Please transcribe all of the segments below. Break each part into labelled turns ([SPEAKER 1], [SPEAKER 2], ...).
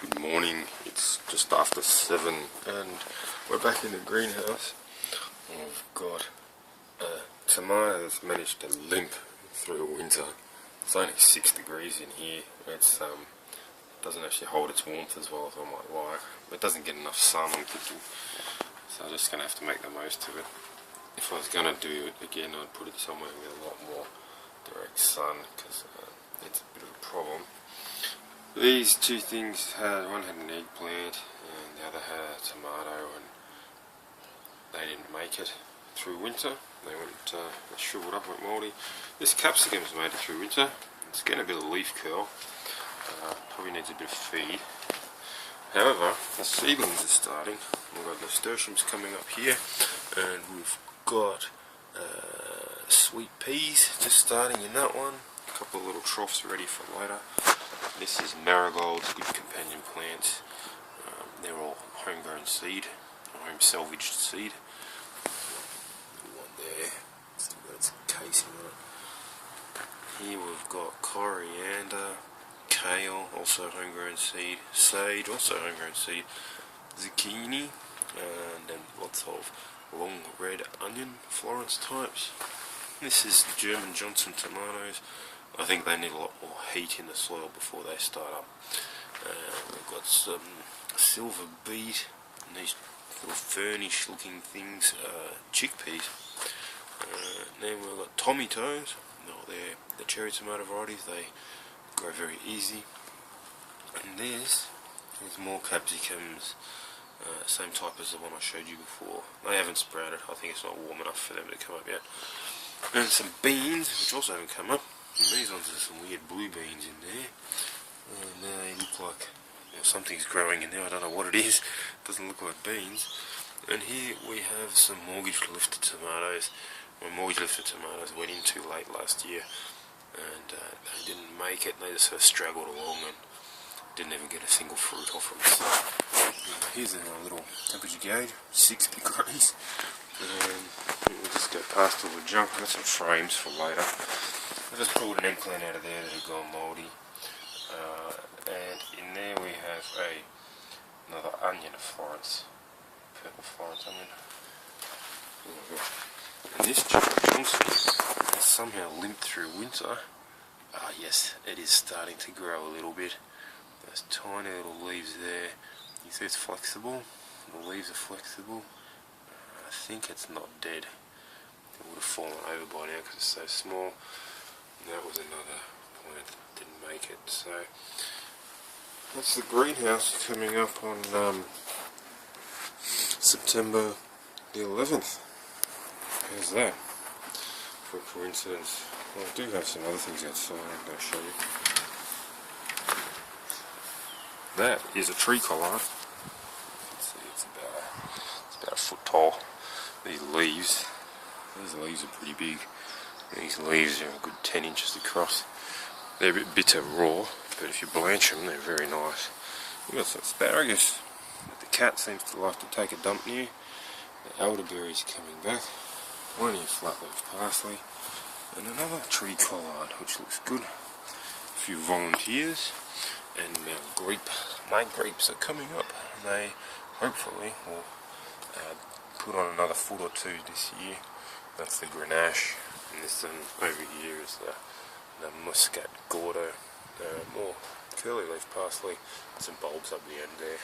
[SPEAKER 1] Good morning, it's just after 7 and we're back in the greenhouse. I've got a tomato that's managed to limp through winter. It's only 6 degrees in here. It's doesn't actually hold its warmth as well as I might like. It doesn't get enough sun, I'm thinking, so I'm just going to have to make the most of it. If I was going to do it again, I'd put it somewhere with a lot more direct sun, because it's a bit of a problem. These two things one had an eggplant and the other had a tomato, and they didn't make it through winter. They shriveled up, went mouldy. This capsicum's made it through winter. It's getting a bit of leaf curl. Probably needs a bit of feed. However, the seedlings are starting. We've got nasturtiums coming up here, and we've got sweet peas just starting in that one. A couple of little troughs ready for later. This is marigolds, good companion plants. They're all homegrown seed, home salvaged seed. One there, still got its casing on it. Here we've got coriander, kale, also homegrown seed, sage, also homegrown seed, zucchini, and then lots of long red onion, Florence types. This is German Johnson tomatoes. I think they need a lot more heat in the soil before they start up. We've got some silver beet, and these little fernish looking things, chickpeas. Then we've got tomatoes. No, they're the cherry tomato varieties. They grow very easy. And there's more capsicums, same type as the one I showed you before. They haven't sprouted. I think it's not warm enough for them to come up yet. And some beans, which also haven't come up. And these ones are some weird blue beans in there, and they look like something's growing in there. I don't know what it is. It doesn't look like beans. And here we have some mortgage lifted tomatoes. My mortgage lifted tomatoes went in too late last year, and they didn't make it. They just sort of straggled along and didn't even get a single fruit off them. So here's a little temperature gauge, 6 degrees. We'll just go past all the junk. I've got some frames for later. I just pulled an eggplant out of there that had gone mouldy, and in there we have another onion of Florence, purple Florence onion. And this Johnson has somehow limped through winter. Yes, it is starting to grow a little bit. Those tiny little leaves there. You see it's flexible. The leaves are flexible. I think it's not dead. It would have fallen over by now because it's so small. That was another plant that didn't make it. So that's the greenhouse coming up on September the 11th. How's that? For coincidence. Well, I do have some other things outside I'm going to show you. That is a tree collard. You can see it's about a foot tall. These leaves are pretty big. These leaves are a good 10 inches across. They're a bit bitter raw, but if you blanch them, they're very nice. We've got some asparagus that the cat seems to like to take a dump near. The elderberries coming back. One here flat-leaf parsley. And another tree collard, which looks good. A few volunteers. And my grapes are coming up. And they hopefully will put on another foot or two this year. That's the Grenache. And this one over here is the Muscat Gordo, more curly leaf parsley, some bulbs up the end there.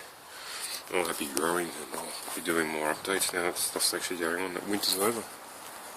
[SPEAKER 1] All that be growing, and I'll be doing more updates now that stuff's actually going on, that winter's over.